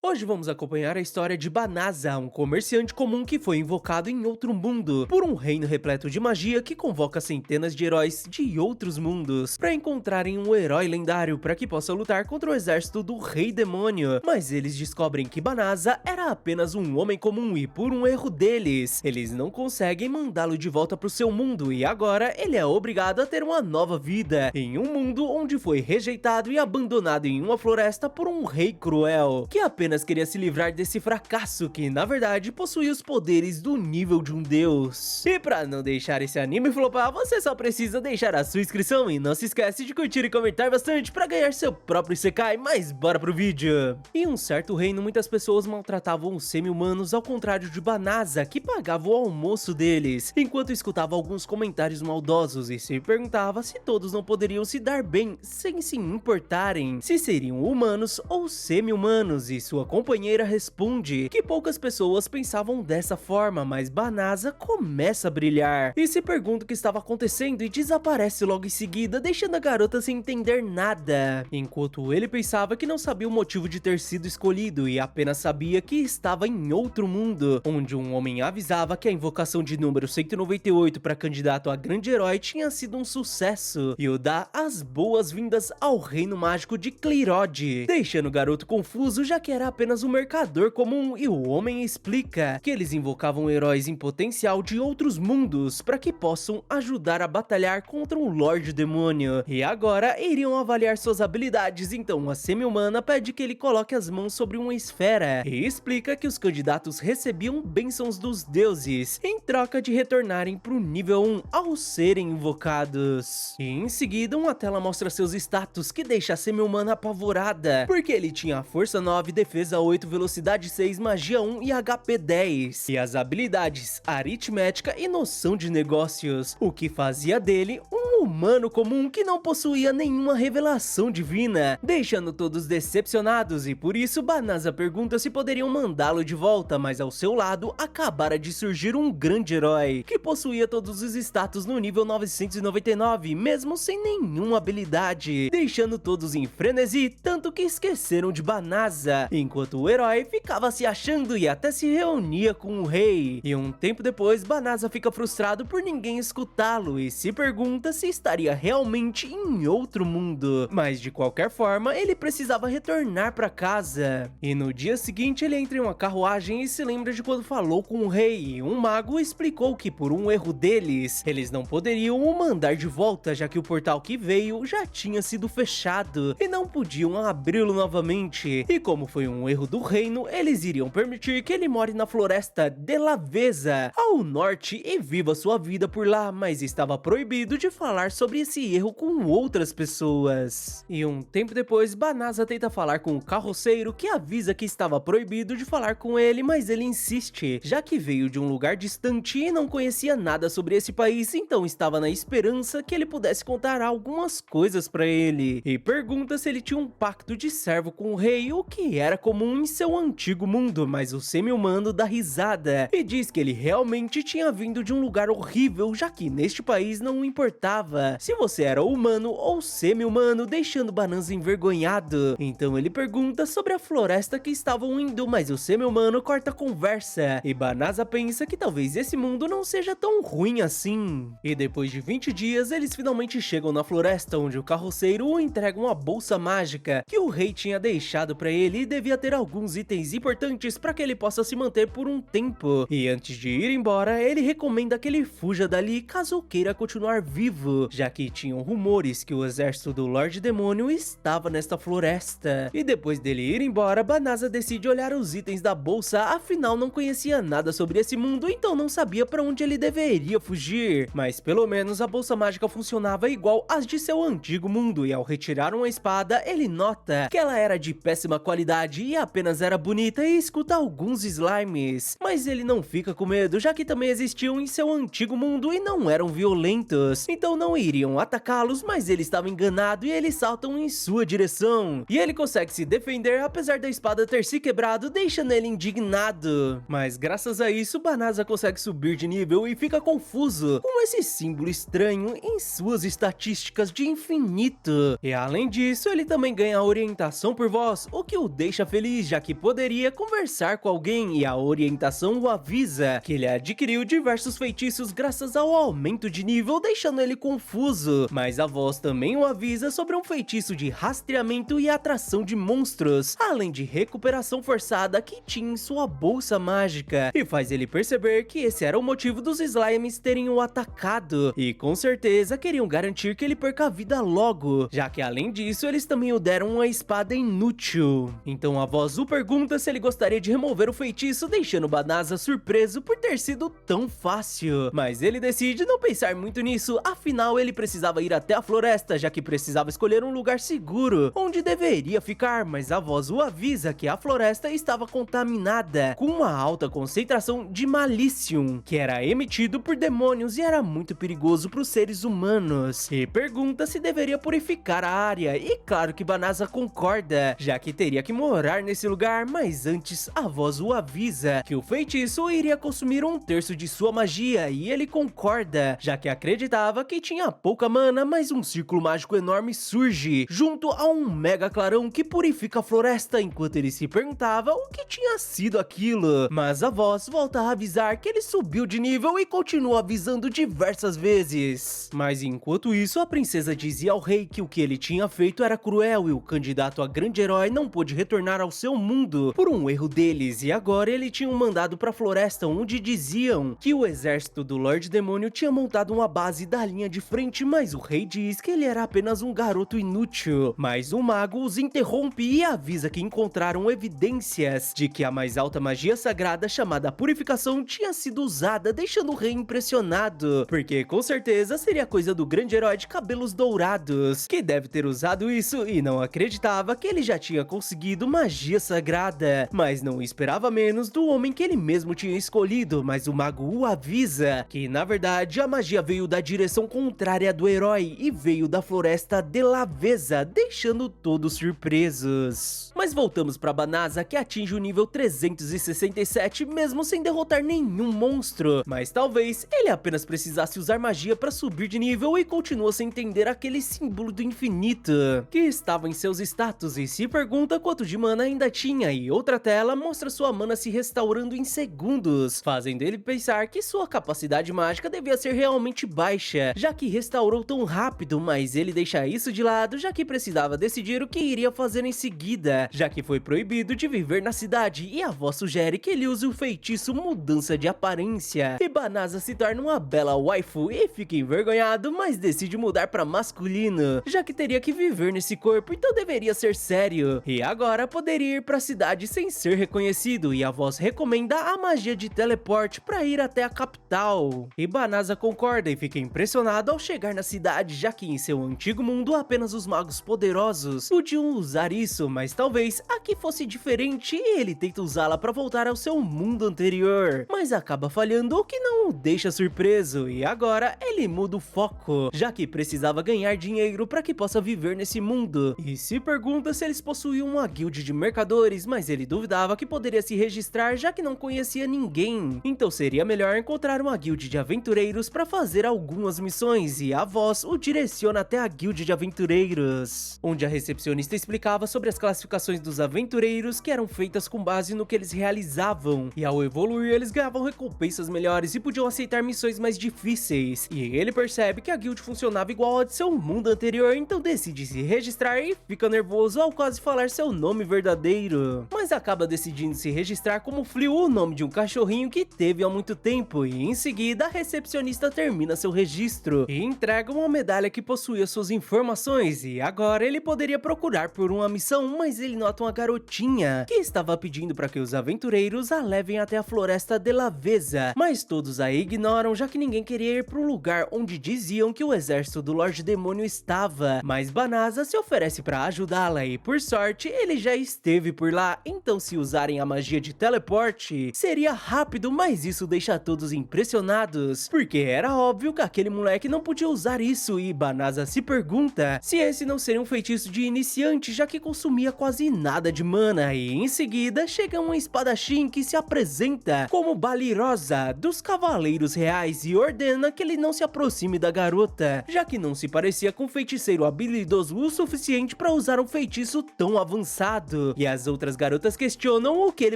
Hoje vamos acompanhar a história de Banasa, um comerciante comum que foi invocado em outro mundo por um reino repleto de magia que convoca centenas de heróis de outros mundos para encontrarem um herói lendário para que possa lutar contra o exército do Rei Demônio. Mas eles descobrem que Banasa era apenas um homem comum e por um erro deles, eles não conseguem mandá-lo de volta para o seu mundo e agora ele é obrigado a ter uma nova vida em um mundo onde foi rejeitado e abandonado em uma floresta por um rei cruel, que apenas queria se livrar desse fracasso que na verdade possuía os poderes do nível de um deus. E pra não deixar esse anime flopar, você só precisa deixar a sua inscrição e não se esquece de curtir e comentar bastante pra ganhar seu próprio Isekai, mas bora pro vídeo! Em um certo reino, muitas pessoas maltratavam os semi-humanos ao contrário de Banasa, que pagava o almoço deles, enquanto escutava alguns comentários maldosos e se perguntava se todos não poderiam se dar bem sem se importarem se seriam humanos ou semi-humanos, e sua companheira responde que poucas pessoas pensavam dessa forma, mas Banasa começa a brilhar e se pergunta o que estava acontecendo e desaparece logo em seguida, deixando a garota sem entender nada, enquanto ele pensava que não sabia o motivo de ter sido escolhido e apenas sabia que estava em outro mundo, onde um homem avisava que a invocação de número 198 para candidato a grande herói tinha sido um sucesso e o dá as boas-vindas ao reino mágico de Cleirode, deixando o garoto confuso já que era apenas um mercador comum, e o homem explica que eles invocavam heróis em potencial de outros mundos para que possam ajudar a batalhar contra um Lorde Demônio, e agora iriam avaliar suas habilidades. Então a semi-humana pede que ele coloque as mãos sobre uma esfera e explica que os candidatos recebiam bênçãos dos deuses em troca de retornarem para o nível 1 ao serem invocados. E em seguida uma tela mostra seus status, que deixa a semi-humana apavorada, porque ele tinha força 9, defesa 8, velocidade 6, magia 1 e HP 10, e as habilidades aritmética e noção de negócios, o que fazia dele um humano comum que não possuía nenhuma revelação divina, deixando todos decepcionados, e por isso Banasa pergunta se poderiam mandá-lo de volta, mas ao seu lado acabara de surgir um grande herói, que possuía todos os status no nível 999, mesmo sem nenhuma habilidade, deixando todos em frenesi, tanto que esqueceram de Banasa, enquanto o herói ficava se achando e até se reunia com o rei. E um tempo depois, Banasa fica frustrado por ninguém escutá-lo e se pergunta se estaria realmente em outro mundo, mas de qualquer forma ele precisava retornar para casa. E no dia seguinte ele entra em uma carruagem e se lembra de quando falou com o rei, e um mago explicou que por um erro deles, eles não poderiam o mandar de volta, já que o portal que veio já tinha sido fechado e não podiam abri-lo novamente, e como foi um erro do reino, eles iriam permitir que ele more na floresta de Laveza, ao norte, e viva sua vida por lá, mas estava proibido de falar sobre esse erro com outras pessoas. E um tempo depois, Banasa tenta falar com o carroceiro, que avisa que estava proibido de falar com ele, mas ele insiste, já que veio de um lugar distante e não conhecia nada sobre esse país, então estava na esperança que ele pudesse contar algumas coisas para ele, e pergunta se ele tinha um pacto de servo com o rei, o que era comum em seu antigo mundo, mas o semi-humano dá risada e diz que ele realmente tinha vindo de um lugar horrível, já que neste país não importava se você era humano ou semi-humano, deixando Banasa envergonhado. Então ele pergunta sobre a floresta que estavam indo, mas o semi-humano corta a conversa e Banasa pensa que talvez esse mundo não seja tão ruim assim. E depois de 20 dias, eles finalmente chegam na floresta, onde o carroceiro o entrega uma bolsa mágica que o rei tinha deixado para ele e devia ter alguns itens importantes para que ele possa se manter por um tempo. E antes de ir embora, ele recomenda que ele fuja dali caso queira continuar vivo, já que tinham rumores que o exército do Lorde Demônio estava nesta floresta. E depois dele ir embora, Banasa decide olhar os itens da bolsa, afinal não conhecia nada sobre esse mundo, então não sabia para onde ele deveria fugir. Mas pelo menos a bolsa mágica funcionava igual às de seu antigo mundo, e ao retirar uma espada, ele nota que ela era de péssima qualidade e apenas era bonita, e escuta alguns slimes. Mas ele não fica com medo, já que também existiam em seu antigo mundo e não eram violentos, então não não iriam atacá-los, mas ele estava enganado e eles saltam em sua direção. E ele consegue se defender apesar da espada ter se quebrado, deixando ele indignado. Mas graças a isso, Banasa consegue subir de nível e fica confuso com esse símbolo estranho em suas estatísticas de infinito. E além disso, ele também ganha orientação por voz, o que o deixa feliz, já que poderia conversar com alguém, e a orientação o avisa que ele adquiriu diversos feitiços graças ao aumento de nível, deixando ele confuso. Mas a voz também o avisa sobre um feitiço de rastreamento e atração de monstros, além de recuperação forçada que tinha em sua bolsa mágica, e faz ele perceber que esse era o motivo dos slimes terem o atacado, e com certeza queriam garantir que ele perca a vida logo, já que além disso eles também o deram uma espada inútil. Então a voz o pergunta se ele gostaria de remover o feitiço, deixando Banasa surpreso por ter sido tão fácil, mas ele decide não pensar muito nisso, afinal ele precisava ir até a floresta, já que precisava escolher um lugar seguro onde deveria ficar, mas a voz o avisa que a floresta estava contaminada com uma alta concentração de Malicium, que era emitido por demônios e era muito perigoso para os seres humanos, e pergunta se deveria purificar a área, e claro que Banasa concorda, já que teria que morar nesse lugar, mas antes a voz o avisa que o feitiço iria consumir 1/3 de sua magia, e ele concorda, já que acreditava que tinha pouca mana, mas um círculo mágico enorme surge, junto a um mega clarão que purifica a floresta, enquanto ele se perguntava o que tinha sido aquilo, mas a voz volta a avisar que ele subiu de nível e continua avisando diversas vezes. Mas enquanto isso, a princesa dizia ao rei que o que ele tinha feito era cruel e o candidato a grande herói não pôde retornar ao seu mundo por um erro deles, e agora ele tinha um mandado para a floresta onde diziam que o exército do Lorde Demônio tinha montado uma base da linha de frente, mas o rei diz que ele era apenas um garoto inútil. Mas o mago os interrompe e avisa que encontraram evidências de que a mais alta magia sagrada chamada Purificação tinha sido usada, deixando o rei impressionado, porque com certeza seria coisa do grande herói de cabelos dourados, que deve ter usado isso, e não acreditava que ele já tinha conseguido magia sagrada, mas não esperava menos do homem que ele mesmo tinha escolhido. Mas o mago o avisa que na verdade a magia veio da direção contrária do herói e veio da floresta de Laveza, deixando todos surpresos. Mas voltamos para Banasa, que atinge o nível 367 mesmo sem derrotar nenhum monstro, mas talvez ele apenas precisasse usar magia para subir de nível, e continua sem entender aquele símbolo do infinito que estava em seus status, e se pergunta quanto de mana ainda tinha, e outra tela mostra sua mana se restaurando em segundos, fazendo ele pensar que sua capacidade mágica devia ser realmente baixa, já que restaurou tão rápido, mas ele deixa isso de lado, já que precisava decidir o que iria fazer em seguida, já que foi proibido de viver na cidade, e a voz sugere que ele use o feitiço mudança de aparência, e Banasa se torna uma bela waifu e fica envergonhado, mas decide mudar para masculino, já que teria que viver nesse corpo, então deveria ser sério, e agora poderia ir para a cidade sem ser reconhecido, e a voz recomenda a magia de teleporte para ir até a capital, e Banasa concorda e fica impressionado ao chegar na cidade, já que em seu antigo mundo apenas os magos poderosos podiam usar isso, mas talvez aqui fosse diferente, e ele tenta usá-la para voltar ao seu mundo anterior, mas acaba falhando, o que não o deixa surpreso, e agora ele muda o foco, já que precisava ganhar dinheiro para que possa viver nesse mundo, e se pergunta se eles possuíam uma guild de mercadores, mas ele duvidava que poderia se registrar, já que não conhecia ninguém, então seria melhor encontrar uma guild de aventureiros para fazer algumas missões, e a voz o direciona até a guild de aventureiros, onde a recepcionista explicava sobre as classificações dos aventureiros que eram feitas com base no que eles realizavam, e ao evoluir eles ganhavam recompensas melhores e podiam aceitar missões mais difíceis, e ele percebe que a guild funcionava igual a de seu mundo anterior, então decide se registrar e fica nervoso ao quase falar seu nome verdadeiro, mas acaba decidindo se registrar como Flew, o nome de um cachorrinho que teve há muito tempo, e em seguida a recepcionista termina seu registro e entrega uma medalha que possuía suas informações, e agora ele poderia procurar por uma missão, mas ele nota uma garotinha que estava pedindo para que os aventureiros a levem até a floresta de Laveza, mas todos a ignoram, já que ninguém queria ir para o lugar onde diziam que o exército do Lorde Demônio estava, mas Banasa se oferece para ajudá-la, e por sorte ele já esteve por lá, então se usarem a magia de teleporte seria rápido, mas isso deixa todos impressionados, porque era óbvio que aquele moleque não não podia usar isso e Banasa se pergunta se esse não seria um feitiço de iniciante, já que consumia quase nada de mana, e em seguida chega um espadachim que se apresenta como Balirosa dos Cavaleiros Reais e ordena que ele não se aproxime da garota, já que não se parecia com um feiticeiro habilidoso o suficiente para usar um feitiço tão avançado, e as outras garotas questionam o que ele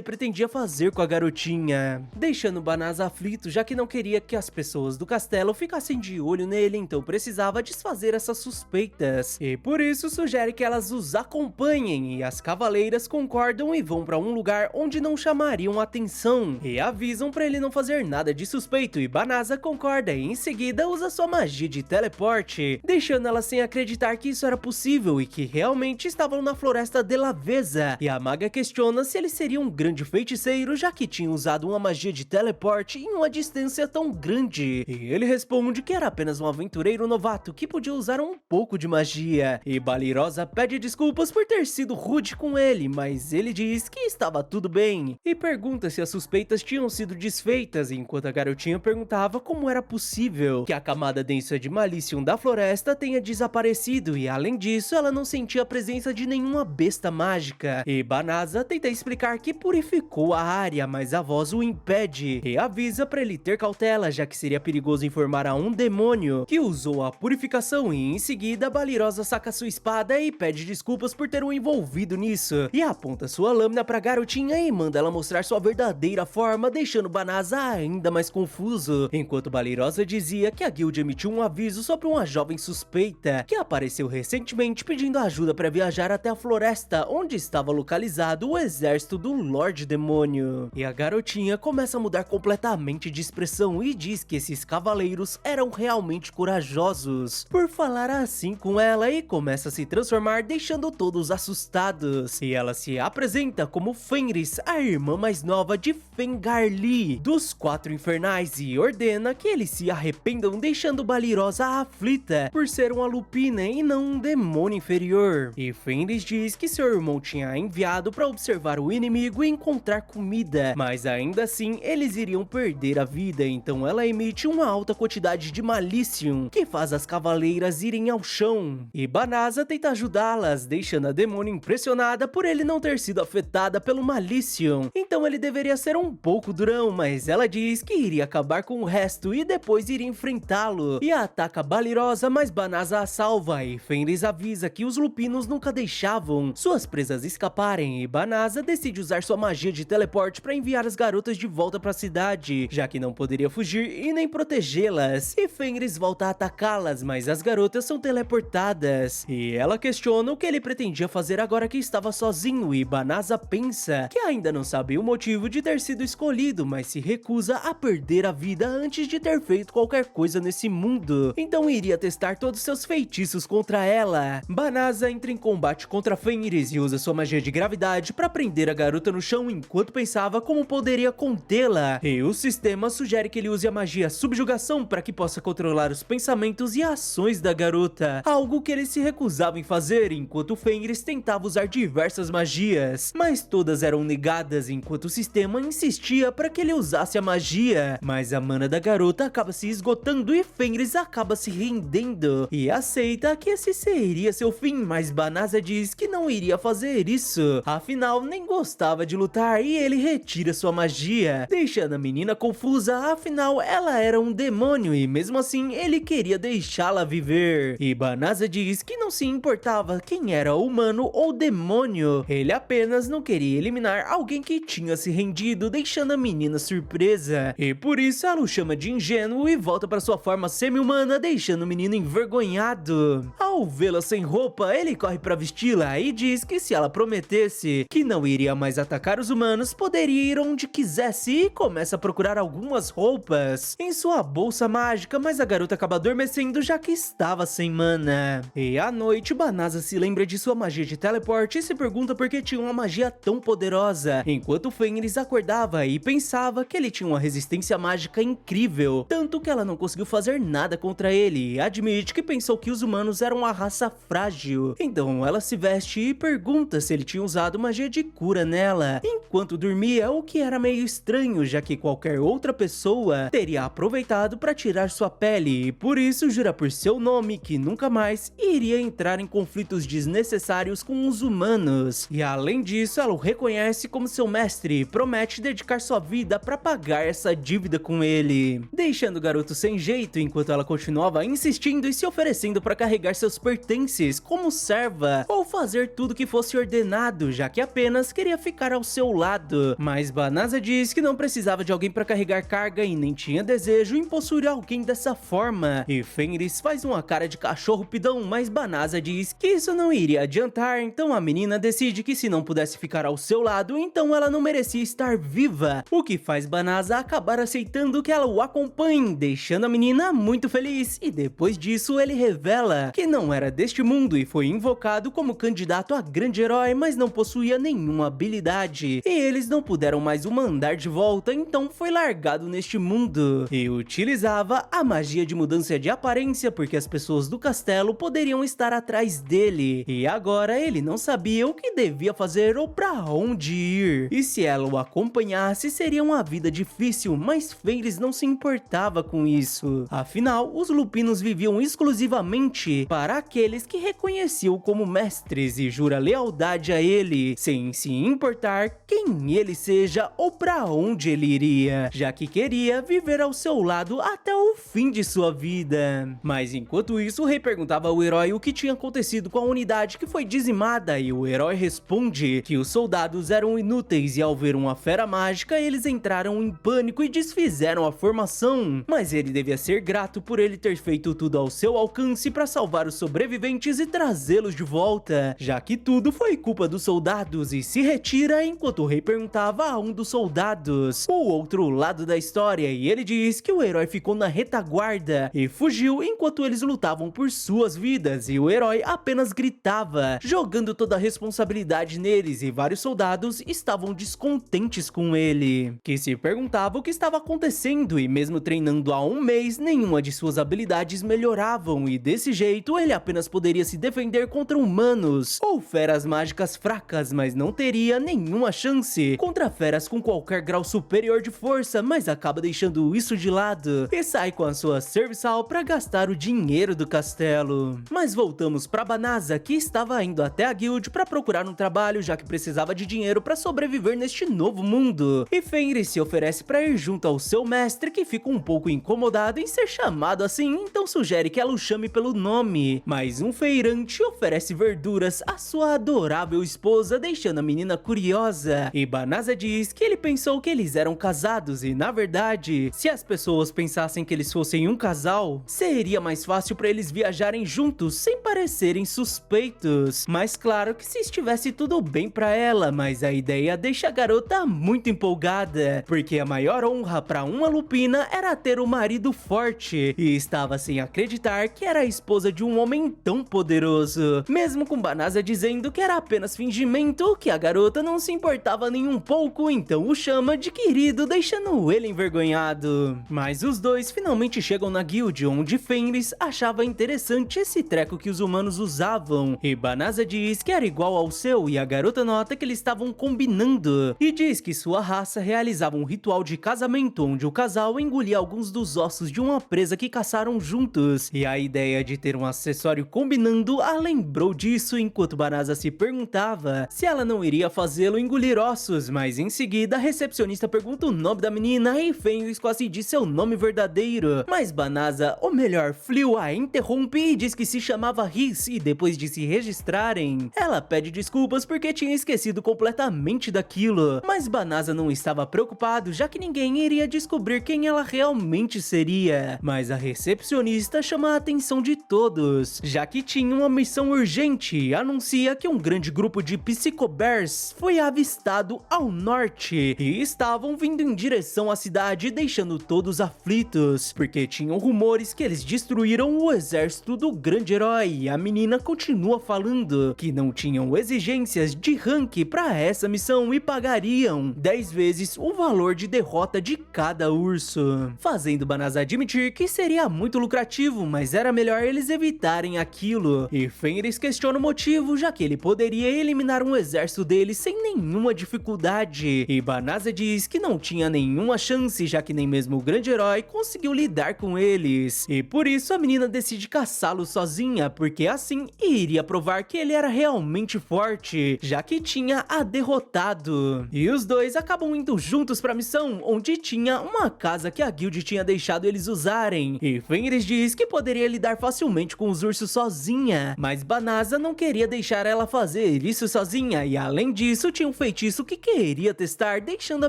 pretendia fazer com a garotinha, deixando Banasa aflito, já que não queria que as pessoas do castelo ficassem de olho nele, então precisava desfazer essas suspeitas, e por isso sugere que elas os acompanhem, e as cavaleiras concordam e vão para um lugar onde não chamariam atenção, e avisam para ele não fazer nada de suspeito, e Banasa concorda e em seguida usa sua magia de teleporte, deixando ela sem acreditar que isso era possível e que realmente estavam na floresta de Laveza, e a maga questiona se ele seria um grande feiticeiro, já que tinha usado uma magia de teleporte em uma distância tão grande, e ele responde que era apenas um aventureiro novato que podia usar um pouco de magia, e Balirosa pede desculpas por ter sido rude com ele, mas ele diz que estava tudo bem, e pergunta se as suspeitas tinham sido desfeitas, enquanto a garotinha perguntava como era possível que a camada densa de Malicium da floresta tenha desaparecido, e além disso ela não sentia a presença de nenhuma besta mágica, e Banasa tenta explicar que purificou a área, mas a voz o impede, e avisa para ele ter cautela, já que seria perigoso informar a um demônio que usou a purificação, e em seguida Balirosa saca sua espada e pede desculpas por ter o envolvido nisso, e aponta sua lâmina pra garotinha e manda ela mostrar sua verdadeira forma, deixando Banasa ainda mais confuso, enquanto Balirosa dizia que a guilda emitiu um aviso sobre uma jovem suspeita que apareceu recentemente pedindo ajuda para viajar até a floresta onde estava localizado o exército do Lorde Demônio, e a garotinha começa a mudar completamente de expressão e diz que esses cavaleiros eram realmente corajosos por falar assim com ela, e começa a se transformar, deixando todos assustados, e ela se apresenta como Fenris, a irmã mais nova de Fengarli dos Quatro Infernais, e ordena que eles se arrependam, deixando Balirosa aflita por ser uma lupina e não um demônio inferior, e Fenris diz que seu irmão tinha enviado para observar o inimigo e encontrar comida, mas ainda assim eles iriam perder a vida, então ela emite uma alta quantidade de Malicium que faz as cavaleiras irem ao chão, e Banasa tenta ajudá-las, deixando a demônio impressionada por ele não ter sido afetada pelo Malicium, então ele deveria ser um pouco durão, mas ela diz que iria acabar com o resto e depois iria enfrentá-lo, e ataca Balirosa, mas Banasa a salva, e Fenris avisa que os lupinos nunca deixavam suas presas escaparem, e Banasa decide usar sua magia de teleporte para enviar as garotas de volta para a cidade, já que não poderia fugir e nem protegê-las, e Fenris volta a atacá-las, mas as garotas são teleportadas, e ela questiona o que ele pretendia fazer agora que estava sozinho, e Banasa pensa que ainda não sabe o motivo de ter sido escolhido, mas se recusa a perder a vida antes de ter feito qualquer coisa nesse mundo, então iria testar todos seus feitiços contra ela. Banasa entra em combate contra Fenris e usa sua magia de gravidade para prender a garota no chão enquanto pensava como poderia contê-la, e o sistema sugere que ele use a magia subjugação para que possa controlar os pensamentos e ações da garota, algo que ele se recusava em fazer, enquanto Fenris tentava usar diversas magias, mas todas eram negadas, enquanto o sistema insistia para que ele usasse a magia, mas a mana da garota acaba se esgotando e Fenris acaba se rendendo e aceita que esse seria seu fim, mas Banasa diz que não iria fazer isso, afinal nem gostava de lutar, e ele retira sua magia, deixando a menina confusa, afinal ela era um demônio e mesmo assim ele queria deixá-la viver, e Banasa diz que não se importava quem era humano ou demônio, ele apenas não queria eliminar alguém que tinha se rendido, deixando a menina surpresa, e por isso ela o chama de ingênuo e volta para sua forma semi-humana, deixando o menino envergonhado. Ao vê-la sem roupa, ele corre para vesti-la e diz que se ela prometesse que não iria mais atacar os humanos, poderia ir onde quisesse, e começa a procurar algumas roupas em sua bolsa mágica, mas a garota acaba adormecendo já que estava sem mana. E à noite, Banasa se lembra de sua magia de teleporte e se pergunta por que tinha uma magia tão poderosa, enquanto Fenris acordava e pensava que ele tinha uma resistência mágica incrível, tanto que ela não conseguiu fazer nada contra ele, e admite que pensou que os humanos eram uma raça frágil. Então ela se veste e pergunta se ele tinha usado magia de cura nela enquanto dormia, o que era meio estranho, já que qualquer outra pessoa teria aproveitado para tirar sua pele, pele e por isso jura por seu nome que nunca mais iria entrar em conflitos desnecessários com os humanos. E além disso, ela o reconhece como seu mestre e promete dedicar sua vida para pagar essa dívida com ele, deixando o garoto sem jeito enquanto ela continuava insistindo e se oferecendo para carregar seus pertences como serva ou fazer tudo que fosse ordenado, já que apenas queria ficar ao seu lado. Mas Banasa diz que não precisava de alguém para carregar carga e nem tinha desejo em possuir alguém dessa forma. E Fenris faz uma cara de cachorro pidão, mas Banasa diz que isso não iria adiantar, então a menina decide que se não pudesse ficar ao seu lado, então ela não merecia estar viva, o que faz Banasa acabar aceitando que ela o acompanhe, deixando a menina muito feliz. E depois disso ele revela que não era deste mundo e foi invocado como candidato a grande herói, mas não possuía nenhuma habilidade, e eles não puderam mais o mandar de volta, então foi largado neste mundo e utilizava a magia de mudança de aparência porque as pessoas do castelo poderiam estar atrás dele, e agora ele não sabia o que devia fazer ou pra onde ir, e se ela o acompanhasse seria uma vida difícil, mas Fenris não se importava com isso. Afinal, os lupinos viviam exclusivamente para aqueles que reconheciam como mestres e jura lealdade a ele, sem se importar quem ele seja ou pra onde ele iria, já que queria viver ao seu lado até o fim de sua vida. Mas enquanto isso, o rei perguntava ao herói o que tinha acontecido com a unidade que foi dizimada, e o herói responde que os soldados eram inúteis e ao ver uma fera mágica eles entraram em pânico e desfizeram a formação, mas ele devia ser grato por ele ter feito tudo ao seu alcance para salvar os sobreviventes e trazê-los de volta, já que tudo foi culpa dos soldados, e se retira enquanto o rei perguntava a um dos soldados o outro lado da história, e ele diz que o herói ficou na retaguarda e fugiu enquanto eles lutavam por suas vidas, e o herói apenas gritava, jogando toda a responsabilidade neles, e vários soldados estavam descontentes com ele, que se perguntavam o que estava acontecendo, e mesmo treinando há um mês, nenhuma de suas habilidades melhoravam, e desse jeito ele apenas poderia se defender contra humanos ou feras mágicas fracas, mas não teria nenhuma chance contra feras com qualquer grau superior de força, mas acaba deixando isso de lado e sai com a sua serviçal para gastar o dinheiro do castelo. Mas voltamos para Banasa, que estava indo até a guild para procurar um trabalho, já que precisava de dinheiro para sobreviver neste novo mundo, e Fenris se oferece para ir junto ao seu mestre, que fica um pouco incomodado em ser chamado assim, então sugere que ela o chame pelo nome, mas um feirante oferece verduras à sua adorável esposa, deixando a menina curiosa, e Banasa diz que ele pensou que eles eram casados, e na verdade, se as pessoas pensassem que eles fossem um casal, seria mais fácil para eles viajarem juntos sem parecerem suspeitos, mas claro que se estivesse tudo bem para ela, mas a ideia deixa a garota muito empolgada, porque a maior honra para uma lupina era ter um marido forte, e estava sem acreditar que era a esposa de um homem tão poderoso, mesmo com Banasa dizendo que era apenas fingimento, que a garota não se importava nem um pouco, então o chama de querido, deixando ele envergonhado. Mas os dois finalmente chegam na guild, onde Fenris achava interessante esse treco que os humanos usavam, e Banasa diz que era igual ao seu, e a garota nota que eles estavam combinando, e diz que sua raça realizava um ritual de casamento, onde o casal engolia alguns dos ossos de uma presa que caçaram juntos, e a ideia de ter um acessório combinando a lembrou disso, enquanto Banasa se perguntava se ela não iria fazê-lo engolir ossos, mas em seguida a recepcionista pergunta o nome da menina e Fenris quase diz seu nome verdadeiro, mas Banasa, ou melhor, Flew, a interrompe e diz que se chamava Riz, e depois de se registrarem, ela pede desculpas porque tinha esquecido completamente daquilo, mas Banasa não estava preocupado, já que ninguém iria descobrir quem ela realmente seria, mas a recepcionista chama a atenção de todos, já que tinha uma missão urgente e anuncia que um grande grupo de Psycho-Bears foi avistado ao norte e estavam vindo em direção à cidade, deixando todos aflitos, porque tinham rumores que eles destruíram o exército do grande herói, e a menina continua falando que não tinham exigências de rank para essa missão e pagariam 10 vezes o valor de derrota de cada urso, fazendo Banasa admitir que seria muito lucrativo, mas era melhor eles evitarem aquilo, e Fenris questiona o motivo, já que ele poderia eliminar um exército deles sem nenhuma dificuldade, e Banasa diz que não tinha nenhuma chance, já que nem mesmo o grande herói conseguiu lidar com com eles. E por isso a menina decide caçá-lo sozinha, porque assim iria provar que ele era realmente forte, já que tinha a derrotado. E os dois acabam indo juntos pra missão, onde tinha uma casa que a guild tinha deixado eles usarem. E Fenris diz que poderia lidar facilmente com os ursos sozinha, mas Banasa não queria deixar ela fazer isso sozinha, e além disso tinha um feitiço que queria testar, deixando a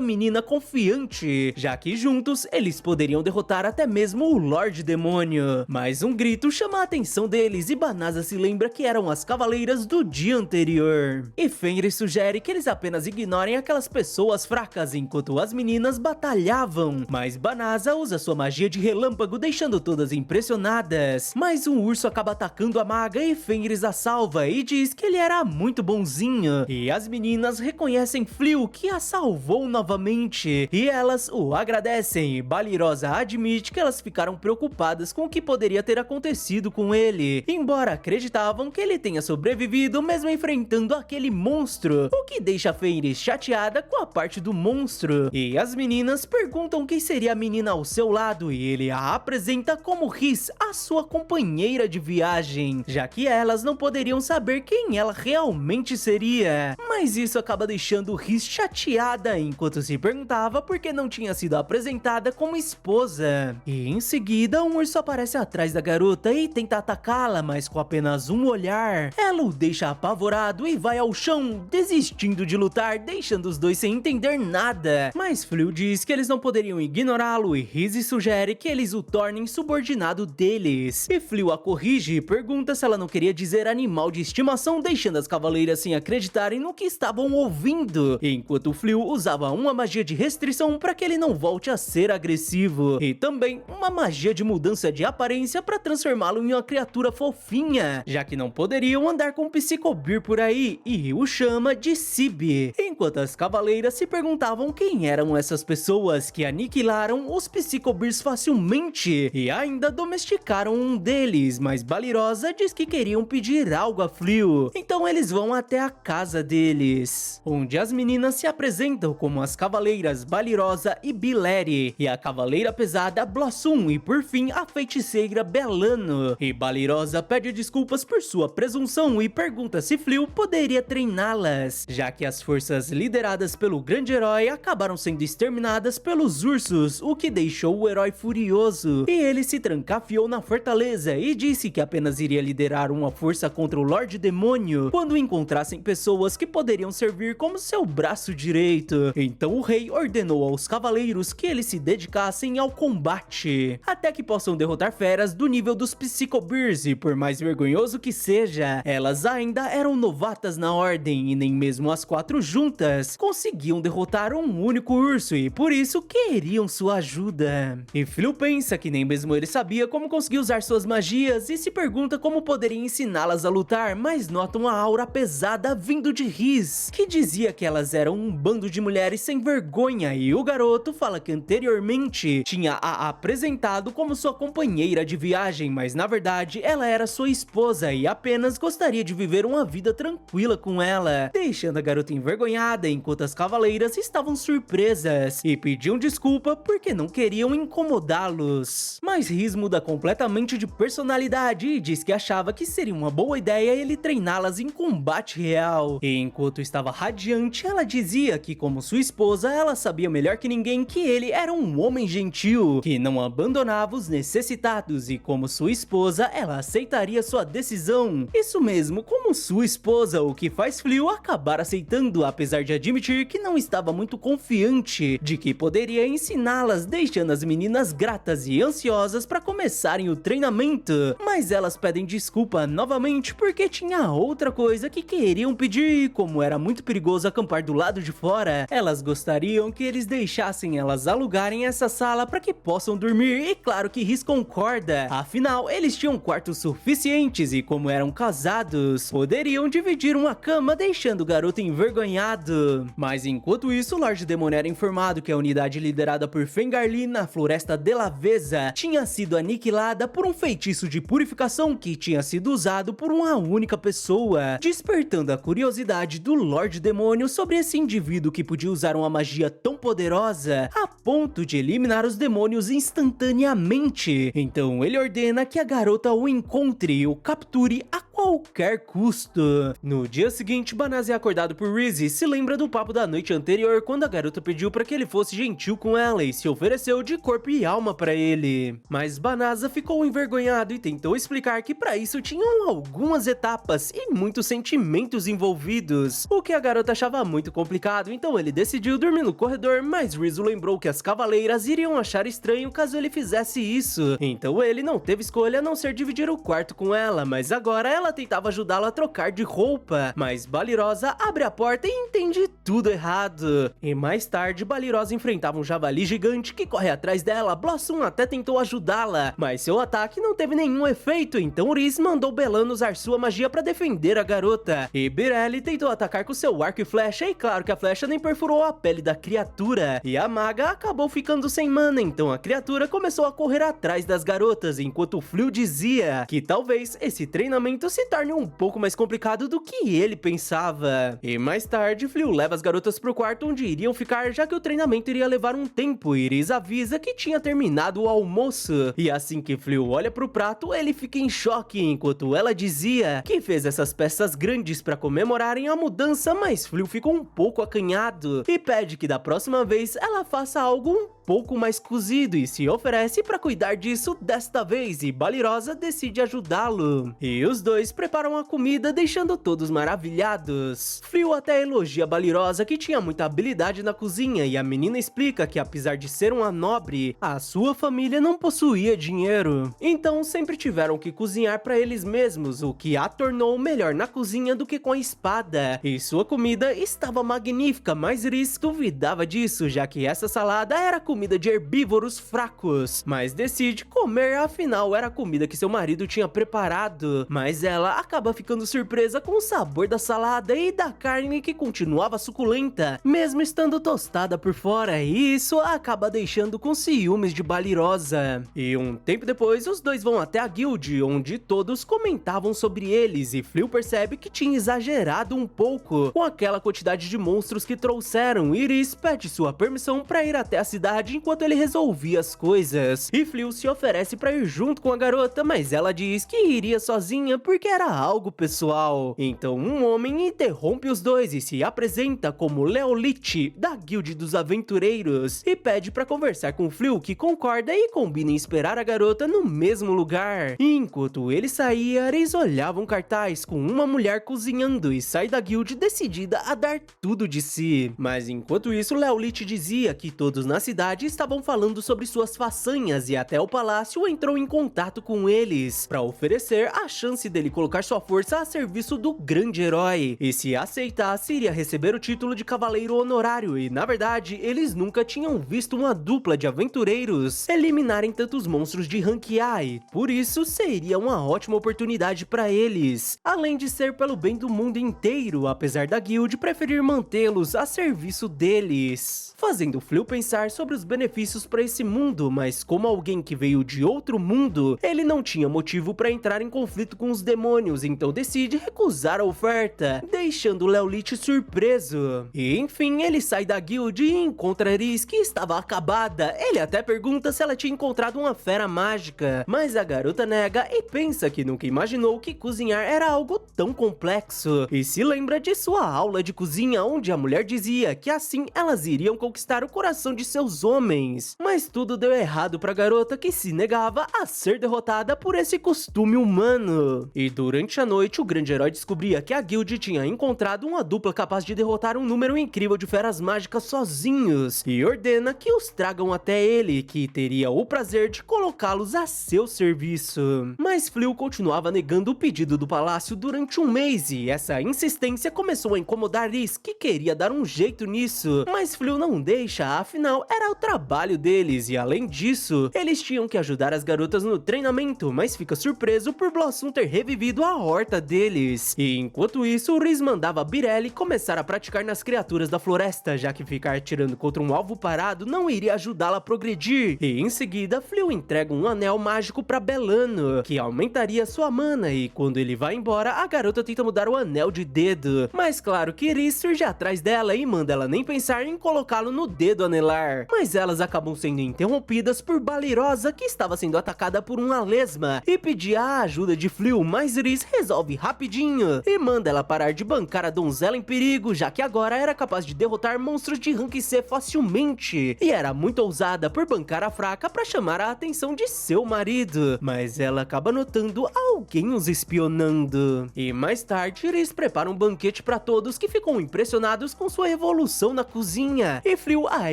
menina confiante, já que juntos eles poderiam derrotar até mesmo o Lorde Demônio. Mas um grito chama a atenção deles e Banasa se lembra que eram as cavaleiras do dia anterior. E Fenris sugere que eles apenas ignorem aquelas pessoas fracas enquanto as meninas batalhavam, mas Banasa usa sua magia de relâmpago, deixando todas impressionadas. Mas um urso acaba atacando a maga e Fenris a salva e diz que ele era muito bonzinho. E as meninas reconhecem Fliu, que a salvou novamente, e elas o agradecem. E Balirosa admite que elas ficaram preocupadas com o que poderia ter acontecido com ele, embora acreditavam que ele tenha sobrevivido mesmo enfrentando aquele monstro, o que deixa Fenris chateada com a parte do monstro. E as meninas perguntam quem seria a menina ao seu lado e ele a apresenta como Riz, a sua companheira de viagem, já que elas não poderiam saber quem ela realmente seria. Mas isso acaba deixando Riz chateada, enquanto se perguntava por que não tinha sido apresentada como esposa. E em seguida, um urso aparece atrás da garota e tenta atacá-la, mas com apenas um olhar, ela o deixa apavorado e vai ao chão, desistindo de lutar, deixando os dois sem entender nada. Mas Fliu diz que eles não poderiam ignorá-lo e Riz sugere que eles o tornem subordinado deles. E Fliu a corrige e pergunta se ela não queria dizer animal de estimação, deixando as cavaleiras sem acreditarem no que estavam ouvindo, enquanto Fliu usava uma magia de restrição para que ele não volte a ser agressivo, e também uma magia de mudança de aparência para transformá-lo em uma criatura fofinha, já que não poderiam andar com Psicobir por aí, e o chama de Sib. Enquanto as cavaleiras se perguntavam quem eram essas pessoas que aniquilaram os Psicobirs facilmente e ainda domesticaram um deles, mas Balirosa diz que queriam pedir algo a Fliu, então eles vão até a casa deles, onde as meninas se apresentam como as cavaleiras Balirosa e Bileri, e a cavaleira pesada Blossom, e por fim a feiticeira Belano. E Balirosa pede desculpas por sua presunção e pergunta se Fliu poderia treiná-las, já que as forças lideradas pelo grande herói acabaram sendo exterminadas pelos ursos, o que deixou o herói furioso, e ele se trancafiou na fortaleza e disse que apenas iria liderar uma força contra o Lorde Demônio quando encontrassem pessoas que poderiam servir como seu braço direito. Então o rei ordenou aos cavaleiros que eles se dedicassem ao combate, até que possam derrotar feras do nível dos Psicobirs, e por mais vergonhoso que seja, elas ainda eram novatas na ordem e nem mesmo as quatro juntas conseguiam derrotar um único urso, e por isso queriam sua ajuda. E Fliu pensa que nem mesmo ele sabia como conseguir usar suas magias e se pergunta como poderia ensiná-las a lutar, mas notam a aura pesada vindo de Riz, que dizia que elas eram um bando de mulheres sem vergonha, e o garoto fala que anteriormente tinha a apresentado como sua companheira de viagem, mas na verdade ela era sua esposa e apenas gostaria de viver uma vida tranquila com ela, deixando a garota envergonhada enquanto as cavaleiras estavam surpresas e pediam desculpa porque não queriam incomodá-los. Mas Riz muda completamente de personalidade e diz que achava que seria uma boa ideia ele treiná-las em combate real. E enquanto estava radiante, ela dizia que como sua esposa, ela sabia melhor que ninguém que ele era um homem gentil, que não abandonava os necessitados, e como sua esposa, ela aceitaria sua decisão. Isso mesmo, como sua esposa, o que faz Fliu acabar aceitando, apesar de admitir que não estava muito confiante de que poderia ensiná-las, deixando as meninas gratas e ansiosas para começarem o treinamento. Mas elas pedem desculpa novamente porque tinha outra coisa que queriam pedir, e como era muito perigoso acampar do lado de fora, elas gostariam que eles deixassem elas alugarem essa sala para que possam dormir, e claro que Riz concorda, afinal eles tinham quartos suficientes e como eram casados, poderiam dividir uma cama, deixando o garoto envergonhado. Mas enquanto isso, o Lorde Demônio era informado que a unidade liderada por Fengarli na Floresta de Laveza tinha sido aniquilada por um feitiço de purificação que tinha sido usado por uma única pessoa, despertando a curiosidade do Lorde Demônio sobre esse indivíduo que podia usar uma magia tão poderosa a ponto de eliminar os demônios instantaneamente. instantaneamente. Então ele ordena que a garota o encontre e o capture a qualquer custo. No dia seguinte, Banaz é acordado por Reese e se lembra do papo da noite anterior, quando a garota pediu para que ele fosse gentil com ela e se ofereceu de corpo e alma para ele. Mas Banaza ficou envergonhado e tentou explicar que para isso tinham algumas etapas e muitos sentimentos envolvidos, o que a garota achava muito complicado, então ele decidiu dormir no corredor, mas Reese lembrou que as cavaleiras iriam achar estranho caso ele fizesse isso. Então ele não teve escolha a não ser dividir o quarto com ela, mas agora ela tentava ajudá-lo a trocar de roupa, mas Balirosa abre a porta e entende tudo errado. E mais tarde, Balirosa enfrentava um javali gigante que corre atrás dela. Blossom até tentou ajudá-la, mas seu ataque não teve nenhum efeito, então Reese mandou Belan usar sua magia para defender a garota. E Birelli tentou atacar com seu arco e flecha, e claro que a flecha nem perfurou a pele da criatura. E a maga acabou ficando sem mana, então a criatura começou a correr atrás das garotas, enquanto Fleo dizia que talvez esse treinamento se torne um pouco mais complicado do que ele pensava. E mais tarde, Fleo leva as garotas pro quarto onde iriam ficar, já que o treinamento iria levar um tempo. Iris avisa que tinha terminado o almoço. E assim que Fleo olha pro prato, ele fica em choque, enquanto ela dizia que fez essas peças grandes para comemorarem a mudança, mas Fleo ficou um pouco acanhado e pede que da próxima vez ela faça algo um pouco mais cozido e se oferece para cuidar disso desta vez, e Balirosa decide ajudá-lo. E os dois preparam a comida, deixando todos maravilhados. Fleo até elogia Balirosa, que tinha muita habilidade na cozinha, e a menina explica que apesar de ser uma nobre, a sua família não possuía dinheiro. Então sempre tiveram que cozinhar para eles mesmos, o que a tornou melhor na cozinha do que com a espada. E sua comida estava magnífica, mas Reese duvidava disso, já que essa salada era comida de herbívoros fracos, mas decide comer, afinal era a comida que seu marido tinha preparado. Mas ela acaba ficando surpresa com o sabor da salada e da carne, que continuava suculenta, mesmo estando tostada por fora, e isso acaba deixando com ciúmes de Balirosa. E um tempo depois, os dois vão até a guild, onde todos comentavam sobre eles, e Fleo percebe que tinha exagerado um pouco com aquela quantidade de monstros que trouxeram. Iris pede sua permissão para ir até a cidade enquanto ele resolvia as coisas, e Fleo se oferece para ir junto com a garota, mas ela diz que iria sozinha porque era algo pessoal. Então um homem interrompe os dois e se apresenta como Leolith, da Guilda dos Aventureiros, e pede para conversar com Fleo, que concorda e combina em esperar a garota no mesmo lugar. E enquanto ele saía, eles olhavam um cartaz com uma mulher cozinhando e sai da guild decidida a dar tudo de si. Mas enquanto isso, Leolith dizia que todos na cidade estavam falando sobre suas façanhas, e até o palácio entrou em contato com eles para oferecer a chance dele colocar sua força a serviço do grande herói, e se aceitasse iria receber o título de cavaleiro honorário. E na verdade eles nunca tinham visto uma dupla de aventureiros eliminarem tantos monstros de rank A, e por isso seria uma ótima oportunidade para eles, além de ser pelo bem do mundo inteiro, apesar da guild preferir mantê-los a serviço deles, fazendo Fleo pensar sobre os benefícios para esse mundo. Mas como alguém que veio de outro mundo, ele não tinha motivo para entrar em conflito com os demônios, então decide recusar a oferta, deixando Leolith surpreso. E enfim, ele sai da guild e encontra Iris, que estava acabada. Ele até pergunta se ela tinha encontrado uma fera mágica, mas a garota nega e pensa que nunca imaginou que cozinhar era algo tão complexo, e se lembra de sua aula de cozinha, onde a mulher dizia que assim elas iriam conquistar o coração de seus homens. Mas tudo deu errado pra garota, que se negava a ser derrotada por esse costume humano. E durante a noite, o grande herói descobria que a guild tinha encontrado uma dupla capaz de derrotar um número incrível de feras mágicas sozinhos, e ordena que os tragam até ele, que teria o prazer de colocá-los a seu serviço. Mas Fleo continuava negando o pedido do palácio durante um mês, e essa insistência começou a incomodar Iris, que queria dar um jeito nisso, mas Fleo não deixa, afinal era o trabalho deles, e além disso, eles tinham que ajudar as garotas no treinamento, mas fica surpreso por Blossom ter revivido a horta deles. E enquanto isso, Riz mandava Birelli começar a praticar nas criaturas da floresta, já que ficar atirando contra um alvo parado não iria ajudá-la a progredir. E em seguida, Fleo entrega um anel mágico para Belano, que aumentaria sua mana, e quando ele vai embora, a garota tenta mudar o anel de dedo, mas claro que Iris surge atrás dela e manda ela nem pensar em colocá-lo no dedo anelar. Mas mas elas acabam sendo interrompidas por Balirosa, que estava sendo atacada por uma lesma, e pedir a ajuda de Flew, mas Riz resolve rapidinho e manda ela parar de bancar a donzela em perigo, já que agora era capaz de derrotar monstros de rank C facilmente, e era muito ousada por bancar a fraca para chamar a atenção de seu marido, mas ela acaba notando alguém os espionando. E mais tarde, Riz prepara um banquete para todos, que ficam impressionados com sua evolução na cozinha, e Flew a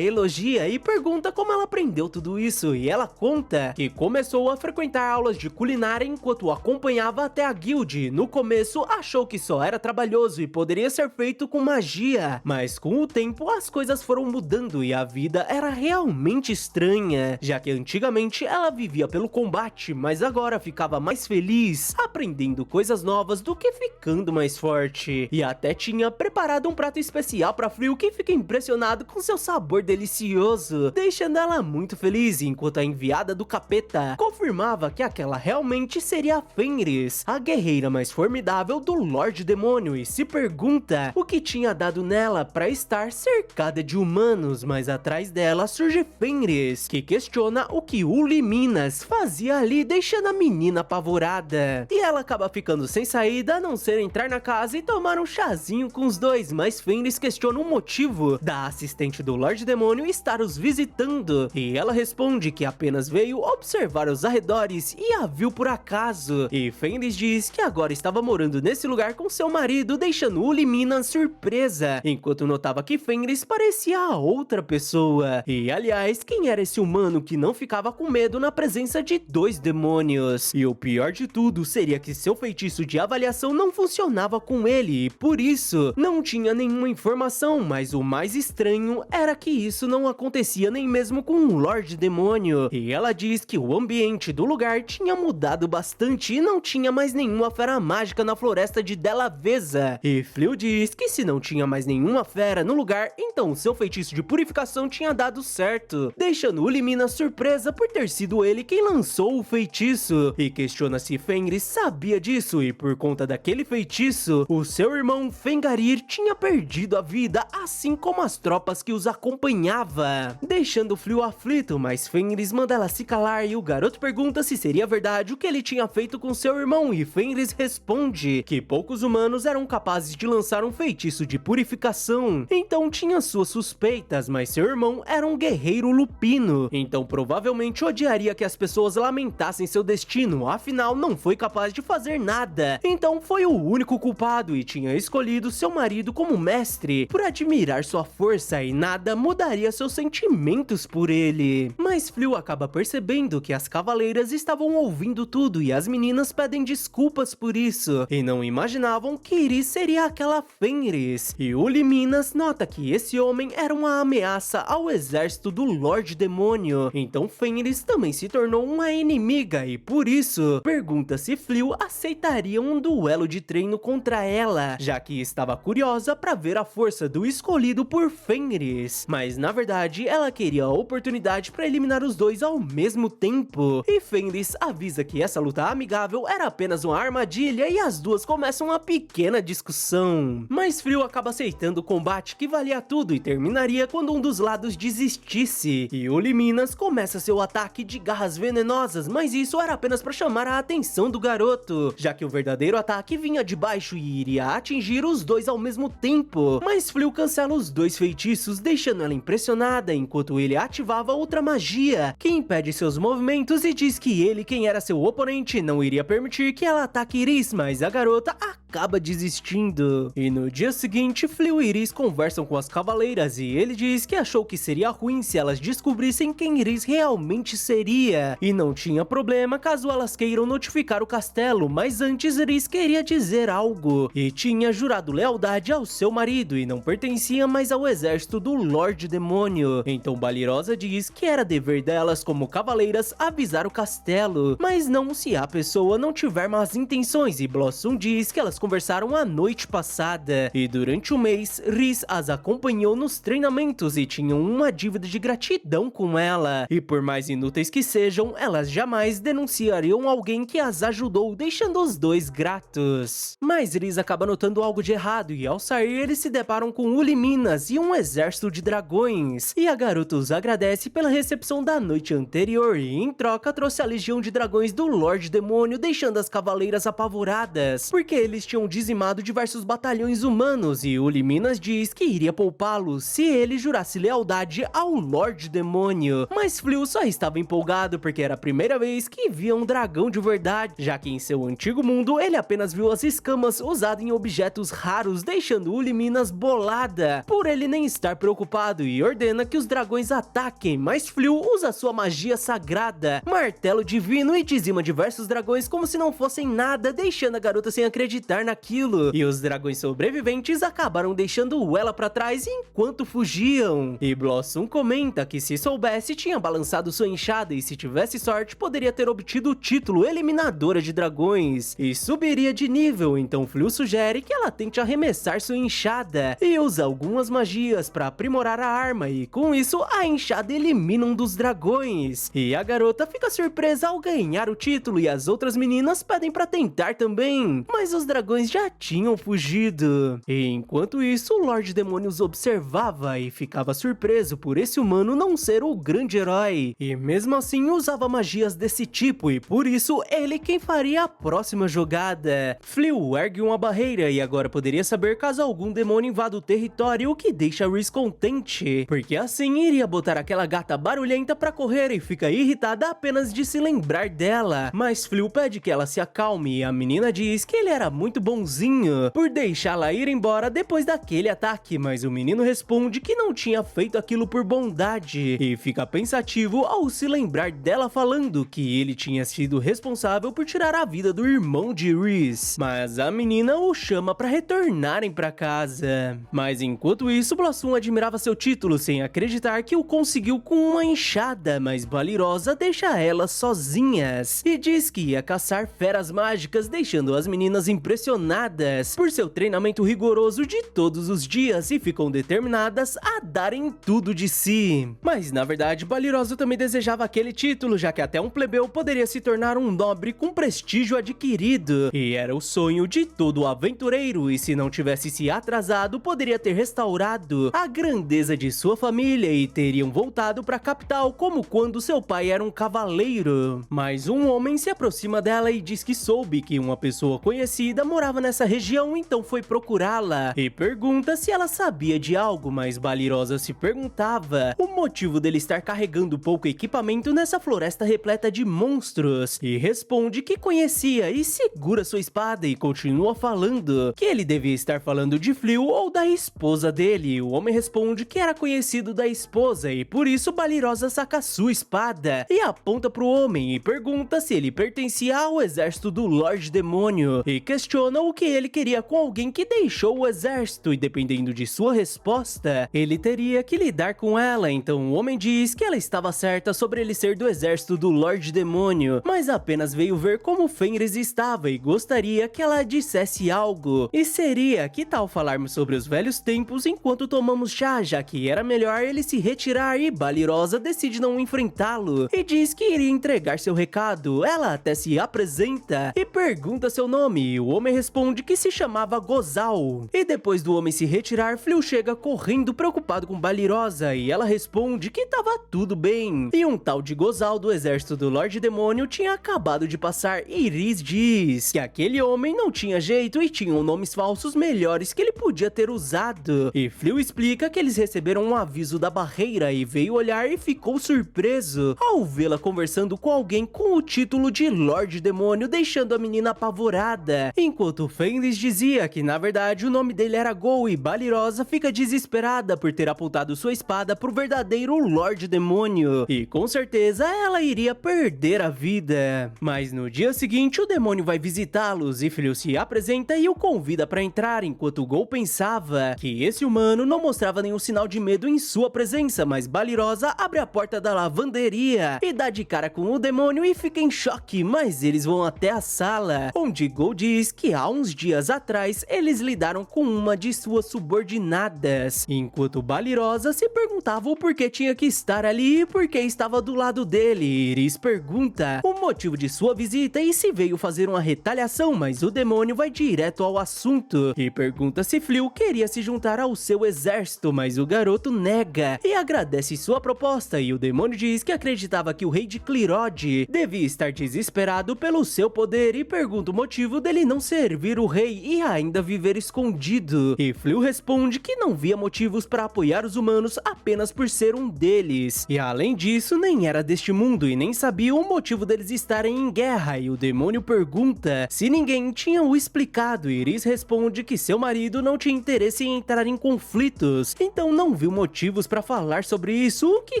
elogia e pergunta como ela aprendeu tudo isso, e ela conta que começou a frequentar aulas de culinária enquanto o acompanhava até a guild. No começo achou que só era trabalhoso e poderia ser feito com magia, mas com o tempo as coisas foram mudando e a vida era realmente estranha, já que antigamente ela vivia pelo combate, mas agora ficava mais feliz aprendendo coisas novas do que ficando mais forte, e até tinha preparado um prato especial para Flew, que fica impressionado com seu sabor delicioso, deixando ela muito feliz, enquanto a enviada do capeta confirmava que aquela realmente seria a Fenris, a guerreira mais formidável do Lorde Demônio, e se pergunta o que tinha dado nela para estar cercada de humanos, mas atrás dela surge Fenris, que questiona o que Uliminas fazia ali, deixando a menina apavorada, e ela acaba ficando sem saída a não ser entrar na casa e tomar um chazinho com os dois, mas Fenris questiona o motivo da assistente do Lorde Demônio estar os visitando, e ela responde que apenas veio observar os arredores e a viu por acaso, e Fenris diz que agora estava morando nesse lugar com seu marido, deixando Ulimina surpresa, enquanto notava que Fenris parecia a outra pessoa. E aliás, quem era esse humano que não ficava com medo na presença de dois demônios? E o pior de tudo seria que seu feitiço de avaliação não funcionava com ele, e por isso não tinha nenhuma informação, mas o mais estranho era que isso não acontecia nem mesmo com o Lorde Demônio, e ela diz que o ambiente do lugar tinha mudado bastante e não tinha mais nenhuma fera mágica na floresta de Delaveza, e Flew diz que se não tinha mais nenhuma fera no lugar, então seu feitiço de purificação tinha dado certo, deixando Ulimina surpresa por ter sido ele quem lançou o feitiço, e questiona se Fenris sabia disso, e por conta daquele feitiço, o seu irmão Fengarir tinha perdido a vida, assim como as tropas que os acompanhava, deixando Flew aflito, mas Fenris manda ela se calar, e o garoto pergunta se seria verdade o que ele tinha feito com seu irmão, e Fenris responde que poucos humanos eram capazes de lançar um feitiço de purificação, então tinha suas suspeitas, mas seu irmão era um guerreiro lupino, então provavelmente odiaria que as pessoas lamentassem seu destino, afinal não foi capaz de fazer nada, então foi o único culpado e tinha escolhido seu marido como mestre por admirar sua força, e nada mudaria seus sentimentos por ele. Mas Flew acaba percebendo que as cavaleiras estavam ouvindo tudo e as meninas pedem desculpas por isso, e não imaginavam que Iris seria aquela Fenris, e Uliminas nota que esse homem era uma ameaça ao exército do Lorde Demônio, então Fenris também se tornou uma inimiga, e por isso pergunta se Flew aceitaria um duelo de treino contra ela, já que estava curiosa para ver a força do escolhido por Fenris, mas na verdade ela queria a oportunidade para eliminar os dois ao mesmo tempo, e Fenris avisa que essa luta amigável era apenas uma armadilha, e as duas começam uma pequena discussão, mas Flew acaba aceitando o combate que valia tudo e terminaria quando um dos lados desistisse, e Uliminas começa seu ataque de garras venenosas, mas isso era apenas para chamar a atenção do garoto, já que o verdadeiro ataque vinha de baixo e iria atingir os dois ao mesmo tempo, mas Flew cancela os dois feitiços, deixando ela impressionada, enquanto ele ativava outra magia, que impede seus movimentos, e diz que ele, quem era seu oponente, não iria permitir que ela ataque Iris, mas a garota acaba desistindo. E no dia seguinte, Flew e Iris conversam com as cavaleiras, e ele diz que achou que seria ruim se elas descobrissem quem Iris realmente seria, e não tinha problema caso elas queiram notificar o castelo, mas antes Iris queria dizer algo, e tinha jurado lealdade ao seu marido e não pertencia mais ao exército do Lorde Demônio, então Balirosa diz que era dever delas como cavaleiras avisar o castelo, mas não se a pessoa não tiver más intenções, e Blossom diz que elas conversaram a noite passada, e durante o mês, Riz as acompanhou nos treinamentos e tinham uma dívida de gratidão com ela, e por mais inúteis que sejam, elas jamais denunciariam alguém que as ajudou, deixando os dois gratos. Mas Riz acaba notando algo de errado, e ao sair eles se deparam com Uliminas e um exército de dragões, e a garota os agradece pela recepção da noite anterior e em troca trouxe a legião de dragões do Lorde Demônio, deixando as cavaleiras apavoradas, porque eles tinham dizimado diversos batalhões humanos e o Liminas diz que iria poupá-los se ele jurasse lealdade ao Lorde Demônio. Mas Fleur só estava empolgado porque era a primeira vez que via um dragão de verdade, já que em seu antigo mundo ele apenas viu as escamas usadas em objetos raros, deixando o Liminas bolada por ele nem estar preocupado e ordena que os dragões ataquem, mas Fleur usa sua magia sagrada, martelo divino, e dizima diversos dragões como se não fossem nada, deixando a garota sem acreditar naquilo. E os dragões sobreviventes acabaram deixando ela pra trás enquanto fugiam. E Blossom comenta que se soubesse tinha balançado sua enxada e se tivesse sorte poderia ter obtido o título Eliminadora de Dragões e subiria de nível, então Fleur sugere que ela tente arremessar sua enxada e usa algumas magias pra aprimorar a arma e com isso a enxada elimina um dos dragões. E a garota fica surpresa ao ganhar o título e as outras meninas pedem pra tentar também, mas os dragões já tinham fugido. E enquanto isso, o Lorde Demônio os observava e ficava surpreso por esse humano não ser o grande herói, e mesmo assim usava magias desse tipo e por isso ele quem faria a próxima jogada. Fleur ergue uma barreira e agora poderia saber caso algum demônio invada o território, o que deixa Rhys contente, porque assim iria botar aquela gata barulhenta pra correr e fica irritada apenas de se lembrar dela. Mas Fleur pede que ela se acalme e a menina diz que ele era muito bonzinho por deixá-la ir embora depois daquele ataque, mas o menino responde que não tinha feito aquilo por bondade e fica pensativo ao se lembrar dela falando que ele tinha sido responsável por tirar a vida do irmão de Rhys, mas a menina o chama pra retornarem pra casa. Mas enquanto isso, Blossom admirava seu título sem acreditar que o conseguiu com uma enxada, mas Balirosa deixa elas sozinhas e diz que ia caçar feras mágicas, deixando as meninas impressionadas por seu treinamento rigoroso de todos os dias e ficam determinadas a darem tudo de si. Mas na verdade, Balirosa também desejava aquele título, já que até um plebeu poderia se tornar um nobre com prestígio adquirido, e era o sonho de todo aventureiro, e se não tivesse se atrasado, poderia ter restaurado a grandeza de sua família e teriam voltado para a capital como quando seu pai era um cavaleiro. Mas um homem se aproxima dela e diz que soube que uma pessoa conhecida morava nessa região, então foi procurá-la e pergunta se ela sabia de algo, mas Balirosa se perguntava o motivo dele estar carregando pouco equipamento nessa floresta repleta de monstros e responde que conhecia e segura sua espada e continua falando que ele devia estar falando de Fleur ou da esposa dele. O homem responde que era conhecido da esposa e por isso Balirosa saca sua espada e aponta pro homem e pergunta se ele pertencia ao exército do Lorde Demônio e questiona o que ele queria com alguém que deixou o exército, e dependendo de sua resposta, ele teria que lidar com ela. Então o homem diz que ela estava certa sobre ele ser do exército do Lorde Demônio, mas apenas veio ver como Fenris estava e gostaria que ela dissesse algo. E seria, que tal falarmos sobre os velhos tempos enquanto tomamos chá, já que era melhor ele se retirar, e Balirosa decide não enfrentá-lo e diz que iria entregar seu recado. Ela até se apresenta e pergunta seu nome, e o homem responde que se chamava Gozal. E depois do homem se retirar, Fleur chega correndo preocupado com Balirosa e ela responde que tava tudo bem. E um tal de Gozal do exército do Lorde Demônio tinha acabado de passar e Rhys diz que aquele homem não tinha jeito e tinham nomes falsos melhores que ele podia ter usado. E Fleur explica que eles receberam um aviso da barreira e veio olhar e ficou surpreso ao vê-la conversando com alguém com o título de Lorde Demônio, deixando a menina apavorada, enquanto Fenris dizia que na verdade o nome dele era Gol, e Balirosa fica desesperada por ter apontado sua espada pro verdadeiro Lorde Demônio e com certeza ela iria perder a vida. Mas no dia seguinte o demônio vai visitá-los e Fleur se apresenta e o convida para entrar, enquanto Gol pensava que esse humano não mostrava nenhum sinal de medo em sua presença, mas Balirosa abre a porta da lavanderia e dá de cara com o demônio e fica em choque, mas eles vão até a sala, onde Gol diz que há uns dias atrás eles lidaram com uma de suas subordinadas, enquanto Balirosa se perguntava o porquê tinha que estar ali e por que estava do lado dele. Iris pergunta o motivo de sua visita e se veio fazer uma retaliação, mas o demônio vai direto ao assunto e pergunta se Fleur queria se juntar ao seu exército, mas o garoto nega magia e agradece sua proposta, e o demônio diz que acreditava que o rei de Clyrod devia estar desesperado pelo seu poder e pergunta o motivo dele não servir o rei e ainda viver escondido. E Fliu responde que não via motivos para apoiar os humanos apenas por ser um deles, e além disso nem era deste mundo e nem sabia o motivo deles estarem em guerra. E o demônio pergunta se ninguém tinha o explicado, e Iris responde que seu marido não tinha interesse em entrar em conflitos, então não viu motivos para falar sobre isso, o que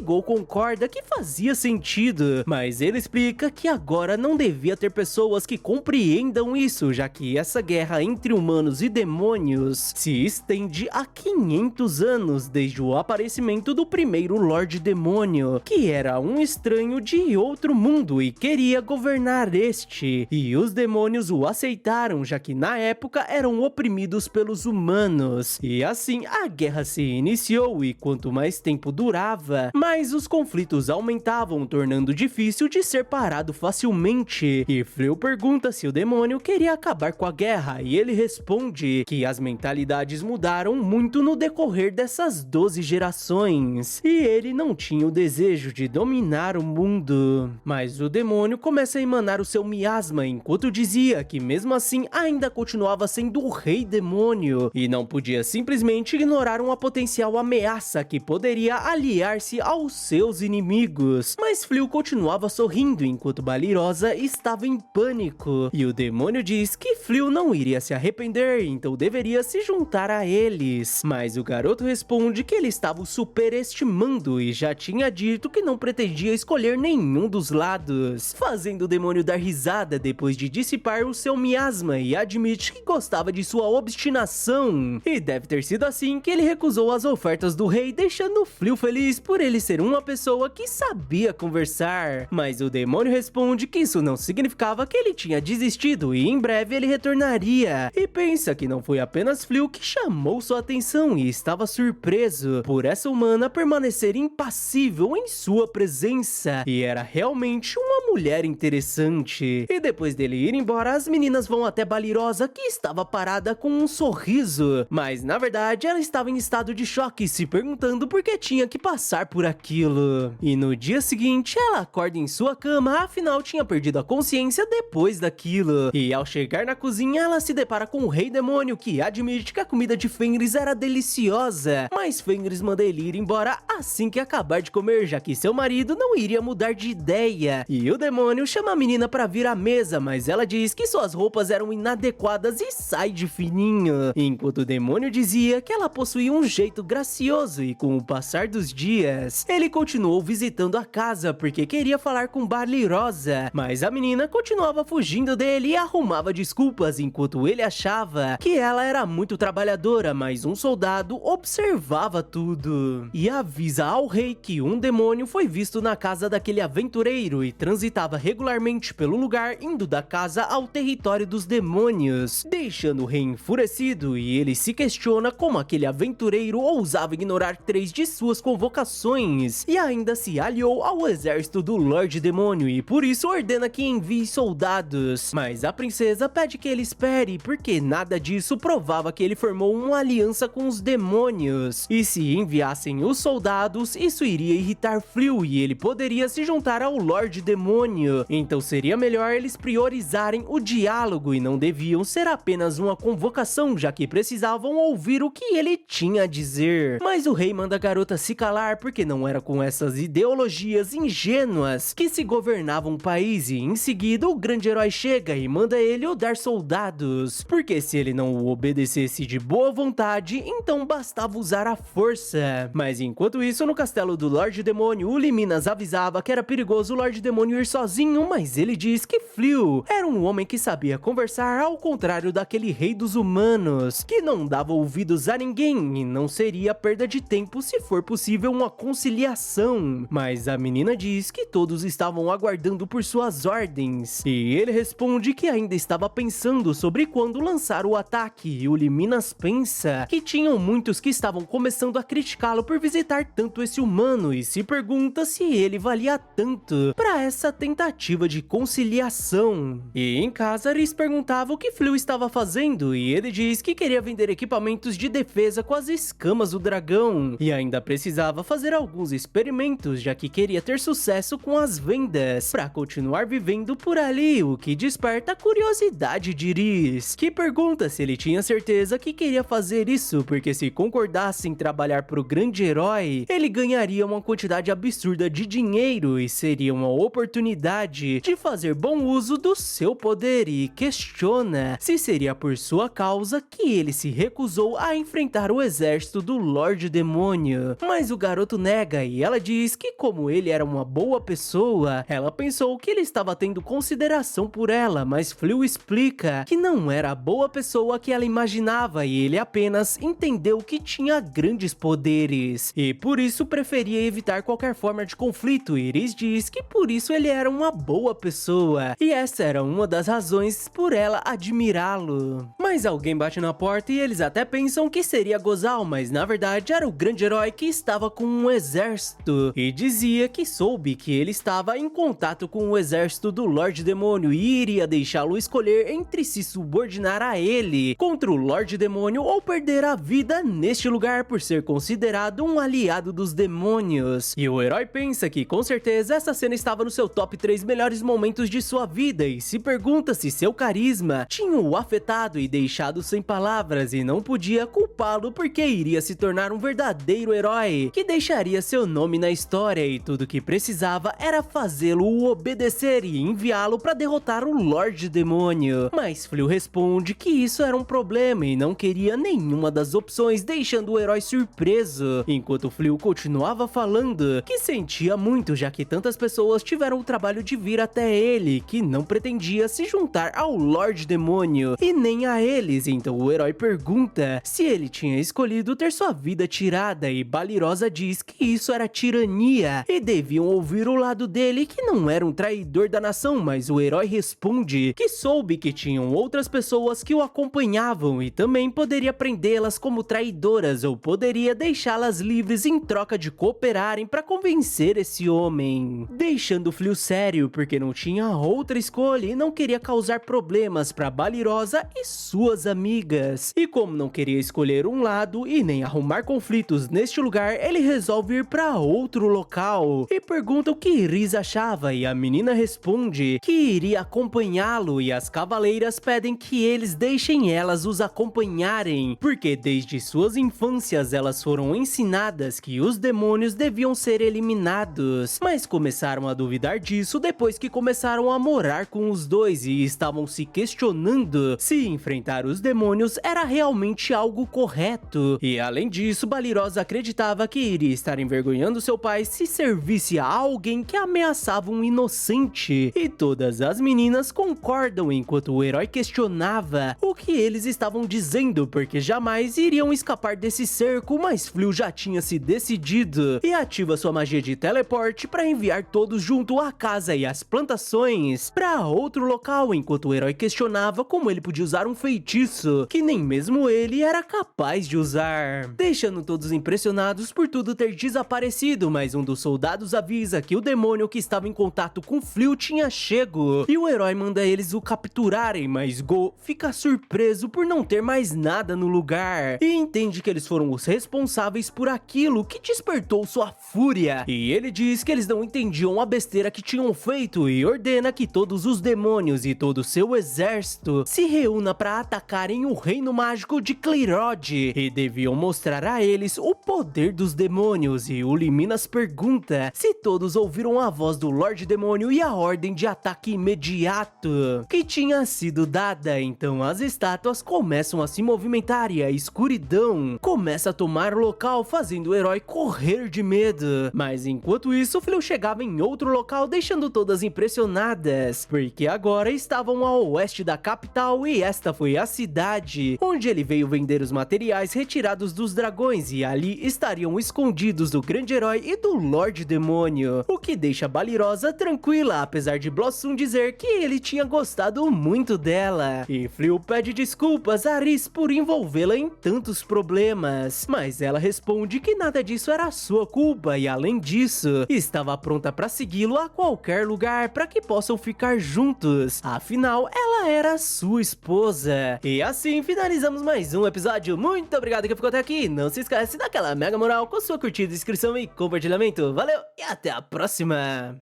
Gol concorda que fazia sentido, mas ele explica que agora não devia ter pessoas que compreendam isso, já que essa guerra entre humanos e demônios se estende há 500 anos desde o aparecimento do primeiro Lorde Demônio, que era um estranho de outro mundo e queria governar este, e os demônios o aceitaram, já que na época eram oprimidos pelos humanos, e assim a guerra se iniciou, e quanto mais tempo durava, mais os conflitos aumentavam, tornando difícil de ser parado facilmente. E Fliu pergunta se o demônio queria acabar com a guerra, e ele responde que as mentalidades mudaram muito no decorrer dessas 12 gerações, e ele não tinha o desejo de dominar o mundo. Mas o demônio começa a emanar o seu miasma, enquanto dizia que mesmo assim ainda continuava sendo o rei demônio, e não podia simplesmente ignorar uma potencial ameaça que poderia aliar-se aos seus inimigos. Mas Fliu continuava sorrindo enquanto Balirosa estava em pânico, e o demônio diz que Fliu não iria se arrepender, então deveria se juntar a eles. Mas o garoto responde que ele estava o superestimando e já tinha dito que não pretendia escolher nenhum dos lados, fazendo o demônio dar risada depois de dissipar o seu miasma, e admite que gostava de sua obstinação, e deve ter sido assim que ele recusou as ofertas do rei, deixando Fliu feliz por ele ser uma pessoa que sabia conversar. Mas o demônio responde que isso não significava que ele tinha desistido e em breve ele retornaria, e pensa que não foi apenas Fliu que chamou sua atenção e estava surpreso por essa humana permanecer impassível em sua presença, e era realmente uma mulher interessante. E depois dele ir embora, as meninas vão até Balirosa, que estava parada com um sorriso, mas na verdade ela estava em estado de choque, se perguntando por que tinha que passar por aquilo. E no dia seguinte ela acorda em sua cama, afinal tinha perdido a consciência depois daquilo, e ao chegar na cozinha ela se depara com o rei demônio, que admite que a comida de Fenris era deliciosa, mas Fenris manda ele ir embora assim que acabar de comer, já que seu marido não iria mudar de ideia. E o demônio chama a menina para vir à mesa, mas ela diz que suas roupas eram inadequadas e sai de fininho, enquanto o demônio dizia que ela possuía um jeito gracioso, e com o passar dos dias ele continuou visitando a casa porque queria falar com Balirosa, mas a menina continuava fugindo dele e arrumava desculpas, enquanto ele achava que ela era muito trabalhadora, mas um soldado observava tudo e avisa ao rei que um demônio foi visto na casa daquele aventureiro e transitava regularmente pelo lugar, indo da casa ao território dos demônios, deixando o rei enfurecido, e ele se questiona como aquele aventureiro ousava ignorar 3 de suas convocações e ainda se aliou ao exército do Lorde Demônio, e por isso ordena que envie soldados. Mas a princesa pede que ele espere, porque nada disso provava que ele formou uma aliança com os demônios, e se enviassem os soldados, isso iria irritar Fliu e ele poderia se juntar ao Lorde Demônio. Então seria melhor eles priorizarem o diálogo e não deviam ser apenas uma convocação, já que precisavam ouvir o que ele tinha a dizer. Mas o rei manda a garota se calar, porque não era com essas ideologias ingênuas que se governava um país, e em seguida o grande herói chega e manda ele odar soldados, porque se ele não o obedecesse de boa vontade, então bastava usar a força. Mas enquanto isso, no castelo do Lorde Demônio, o Liminas avisava que era perigoso o Lorde Demônio ir sozinho, mas ele diz que Fliu era um homem que sabia conversar, ao contrário daquele rei dos humanos, que não dava ouvidos a ninguém, e não seria perda de tempo se for possível uma conciliação. Mas a menina diz que todos estavam aguardando por suas ordens, e ele responde que ainda estava pensando sobre quando lançar o ataque, e o Liminas pensa que tinham muitos que estavam começando a criticá-lo por visitar tanto esse humano, e se pergunta se ele valia tanto para essa tentativa de conciliação. E em casa, Rhys perguntava o que Fliu estava fazendo, e ele diz que queria vender equipamentos de defesa com as escamas do dragão, e ainda precisava fazer alguns experimentos, já que queria ter sucesso com as vendas, para continuar vivendo por ali, o que desperta a curiosidade de Rhys, que pergunta se ele tinha certeza que queria fazer isso, porque se concordasse em trabalhar pro grande herói, ele ganharia uma quantidade absurda de dinheiro e seria uma oportunidade de fazer bom uso do seu poder, e questiona se seria por sua causa que ele se recusou a enfrentar o exército do Lorde Demônio. Mas o garoto nega e ela diz que como ele era uma boa pessoa, ela pensou que ele estava tendo consideração por ela, mas Flew explica que não era a boa pessoa que ela imaginava e ele apenas entendeu que tinha grandes poderes e por isso preferia evitar qualquer forma de conflito. Iris diz que por isso ele era uma boa pessoa e essa era uma das razões por ela admirá-lo. Mas alguém bate na porta e eles até pensam que seria Gozal, mas na verdade era o grande herói que estava com um exército e dizia que soube que ele estava em contato com o exército do Lorde Demônio e iria deixá-lo escolher entre se subordinar a ele contra o Lorde Demônio ou perder a vida neste lugar por ser considerado um aliado dos demônios. E o herói pensa que com certeza essa cena estava no seu top 3 melhores momentos de sua vida e se pergunta se seu carisma tinha o afetado e deixado sem palavras e não podia culpá-lo porque iria se tornar um verdadeiro herói que deixaria seu nome na história e tudo que precisava era fazê-lo obedecer e enviá-lo para derrotar o Lorde Demônio. Mas Flew responde que isso era um problema e não queria nenhuma das opções, deixando o herói surpreso, enquanto Flew continuava falando que sentia muito já que tantas pessoas tiveram o trabalho de vir até ele, que não pretendia se juntar ao Lorde Demônio e nem a eles. Então o herói pergunta se ele tinha escolhido ter sua vida tirada e Balirosa diz que isso era tirania e deviam ouvir o lado dele, que não era um traidor da nação, mas o herói responde que soube que tinham outras pessoas que o acompanhavam e também poderia prendê-las como traidoras ou poderia deixá-las livres em troca de cooperarem para convencer esse homem, deixando Flew sério porque não tinha outra escolha e não queria causar problemas para Balirosa e suas amigas. E como não queria escolher um lado e nem arrumar conflitos neste lugar, ele resolve ir para outro local e pergunta o que Rhys achava e a menina responde que iria acompanhá-lo e as cavaleiras pedem que eles deixem elas os acompanharem, porque desde suas infâncias elas foram ensinadas que os demônios deviam ser eliminados, mas começaram a duvidar disso depois que começaram a morar com os dois e estavam se questionando se enfrentar os demônios era realmente algo correto. E além disso, Balirosa acreditava que iria estar envergonhando seu pai se servisse a alguém que ameaçava um inocente. E todas as meninas concordam enquanto o herói questionava o que eles estavam dizendo, porque jamais iriam escapar desse cerco, mas Flew já tinha se decidido e ativa sua magia de teleporte para enviar todos junto à casa e às plantações para outro local, enquanto o herói questionava como ele podia usar um feitiço que nem mesmo ele era capaz de usar, deixando todos impressionados por tudo ter desaparecido. Mas um dos soldados avisa que o demônio que estava em contato com Flew tinha chego e o herói manda eles o capturarem, mas Go fica surpreso por não ter mais nada no lugar e entende que eles foram os responsáveis por aquilo, que despertou sua fúria, e ele diz que eles não entendiam a besteira que tinham feito e ordena que todos os demônios e todo seu exército se reúna para atacarem o reino mágico de Clearod e deviam mostrar a eles o poder dos demônios. E o Liminas pergunta se todos ouviram a voz do Lorde Demônio e a ordem de ataque imediato que tinha sido dada. Então as estátuas começam a se movimentar e a escuridão começa a tomar o local, fazendo o herói correr de medo. Mas enquanto isso, Flew chegava em outro local, deixando todas impressionadas, porque agora estavam a oeste da capital e esta foi a cidade onde ele veio vender os materiais retirados dos dragões, e ali estariam escondidos do grande herói e do Lorde Demônio, o que deixa Balirosa tranquila, apesar de Blossom dizer que ele tinha gostado muito dela. E Flew pede desculpas a Rhys por envolvê-la em tantos problemas, mas ela responde que nada disso era sua culpa e além disso, estava pronta para segui-lo a qualquer lugar para que possam ficar juntos. Afinal, ela ela era sua esposa. E assim finalizamos mais um episódio. Muito obrigado que ficou até aqui. Não se esquece daquela mega moral com sua curtida, inscrição e compartilhamento. Valeu e até a próxima!